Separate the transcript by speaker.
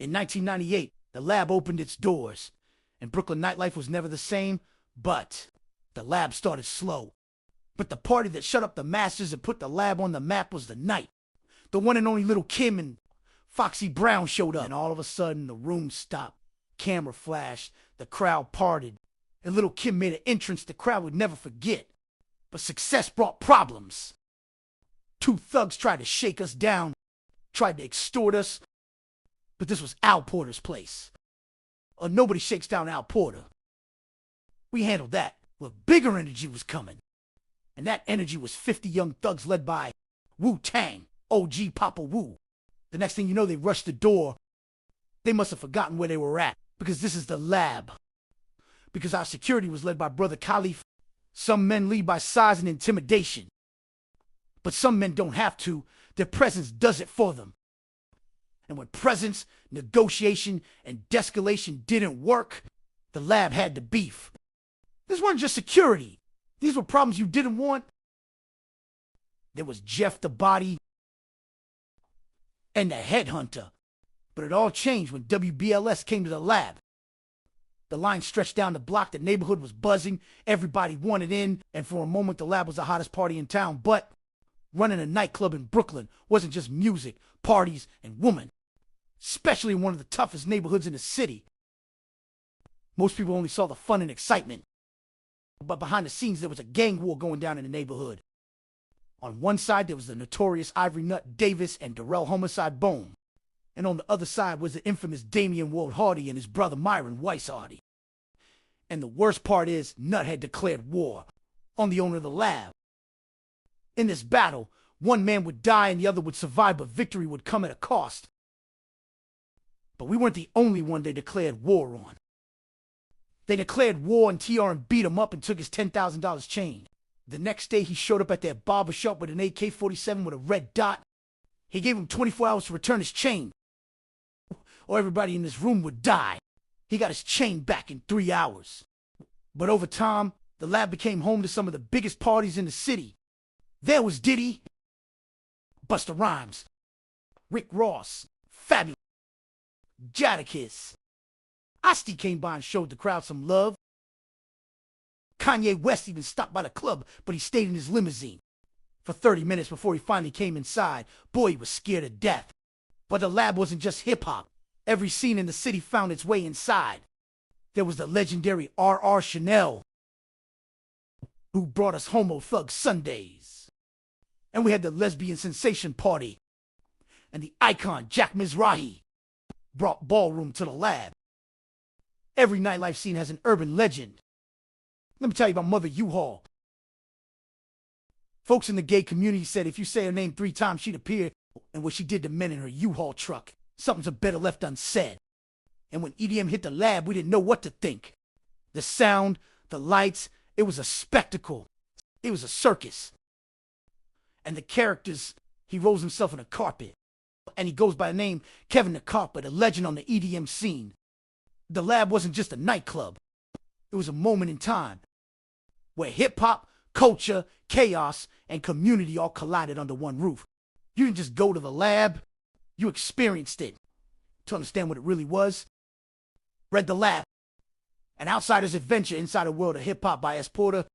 Speaker 1: In 1998, the lab opened its doors, and Brooklyn nightlife was never the same, but the lab started slow. But the party that shut up the masses and put the lab on the map was the night. The one and only Lil Kim and Foxy Brown showed up, and all of a sudden the room stopped. Camera flashed, the crowd parted, and Lil Kim made an entrance the crowd would never forget. But success brought problems. Two thugs tried to shake us down, tried to extort us, but this was Al Porter's place. Nobody shakes down Al Porter. We handled that, but bigger energy was coming. And that energy was 50 young thugs led by Wu-Tang, OG Papa Wu. The next thing you know, they rushed the door. They must have forgotten where they were at, because this is the lab. Because our security was led by Brother Khalif. Some men lead by size and intimidation. But some men don't have to. Their presence does it for them. And when presence, negotiation, and de-escalation didn't work, the lab had to beef. This wasn't just security. These were problems you didn't want. There was Jeff the Body and the Headhunter. But it all changed when WBLS came to the lab. The line stretched down the block, the neighborhood was buzzing, everybody wanted in, and for a moment the lab was the hottest party in town. But running a nightclub in Brooklyn wasn't just music, parties, and women. Especially in one of the toughest neighborhoods in the city. Most people only saw the fun and excitement. But behind the scenes there was a gang war going down in the neighborhood. On one side there was the notorious Ivory Nut Davis and Darrell Homicide Bone. And on the other side was the infamous Damian Ward Hardy and his brother Myron Weiss Hardy. And the worst part is, Nut had declared war on the owner of the lab. In this battle, one man would die and the other would survive, but victory would come at a cost. But we weren't the only one they declared war on. They declared war and TR beat him up and took his $10,000 chain. The next day he showed up at their barbershop with an AK-47 with a red dot. He gave him 24 hours to return his chain, or everybody in this room would die. He got his chain back in 3 hours. But over time, the lab became home to some of the biggest parties in the city. There was Diddy, Busta Rhymes, Rick Ross, Fabulous, Jadakiss. Asti came by and showed the crowd some love. Kanye West even stopped by the club, but he stayed in his limousine for 30 minutes before he finally came inside. Boy, he was scared to death. But the lab wasn't just hip-hop. Every scene in the city found its way inside. There was the legendary R.R. Chanel, who brought us Homo Thug Sundays. And we had the lesbian sensation party. And the icon Jack Mizrahi brought ballroom to the lab. Every nightlife scene has an urban legend. Let me tell you about Mother U-Haul. Folks in the gay community said if you say her name 3 times, she'd appear, and what she did to men in her U-Haul truck. Something's better left unsaid. And when EDM hit the lab, we didn't know what to think. The sound, the lights, it was a spectacle. It was a circus. And the characters, he rolls himself in a carpet. And he goes by the name Kevin the Carpet, a legend on the EDM scene. The lab wasn't just a nightclub. It was a moment in time where hip-hop, culture, chaos, and community all collided under one roof. You didn't just go to the lab, you experienced it. To understand what it really was, read The Lab, An Outsider's Adventure Inside a World of Hip-Hop by S. Porter,